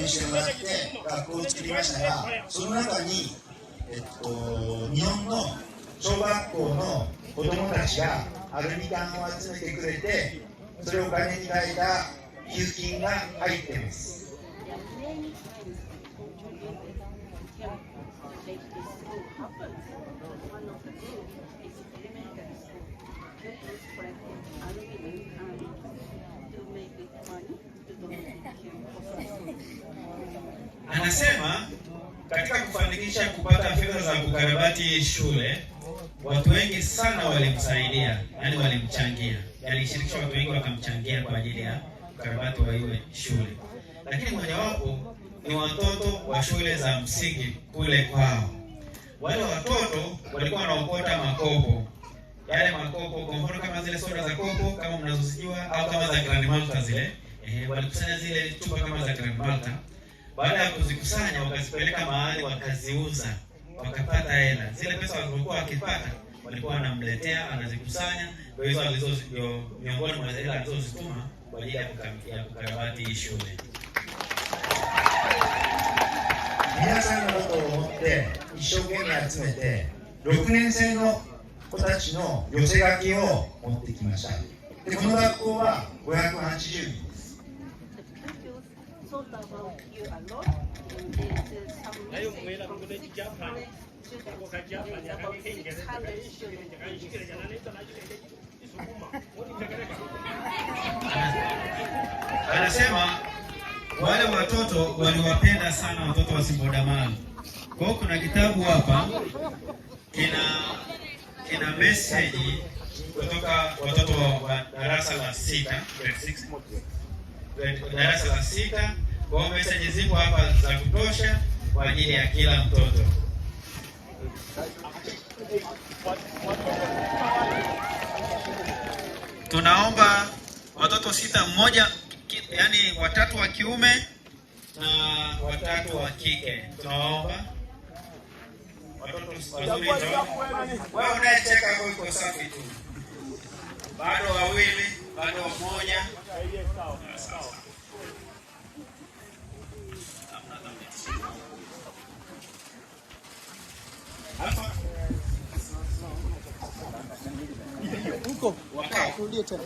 にしてもらって学校を作りましたが、その中に、日本の小学校の子どもたちがアルミ缶を集めてくれて、それをお金に変えた給付金が入っています。Anasema katika kufanikisha kupata fedha za kukarabati shule, watu wengi sana walimsaidia, yani walimchangia. Alishirikisha watu wengi wakamchangia kwa ajili ya ukarabati wa ile shule. Lakini mojawapo ni watoto wa shule za msingi kule kwao. Wale watoto walikuwa wanaokota makopo. Yale makopo kwa mfano kama zile soda za kopo kama mnazozijua au kama za Grand Malta zile. Walikusanya zile chupa kama za Grand Malta. Baada ya kuzikusanya wakazipeleka mahali wakaziuza, wakapata hela. Zile pesa walizokuwa wakipata walikuwa wanamletea, anazikusanya, ndio hizo miongoni mwa hela alizozituma kwa ajili ya kukarabati shule. 皆さんのことを思って一生懸命集めて6年生の子たちの寄せ書きを持ってきました。でこの学校は580人です。Anasema wale watoto waliwapenda sana watoto wa Simbodamani. Kwa hiyo kuna kitabu hapa kina message kutoka watoto wa darasa la 6, darasa la 6. Kwa hiyo message zipo hapa za kutosha kwa ajili ya kila mtoto. Tunaomba watoto 6, mmoja yani 3 wa kiume na 3 wa kike. Tunaomba watoto wazuri ndio. Wewe unayecheka hapo uko safi tu. Bado 2, bado 1. Hapa huko wakurudie tena.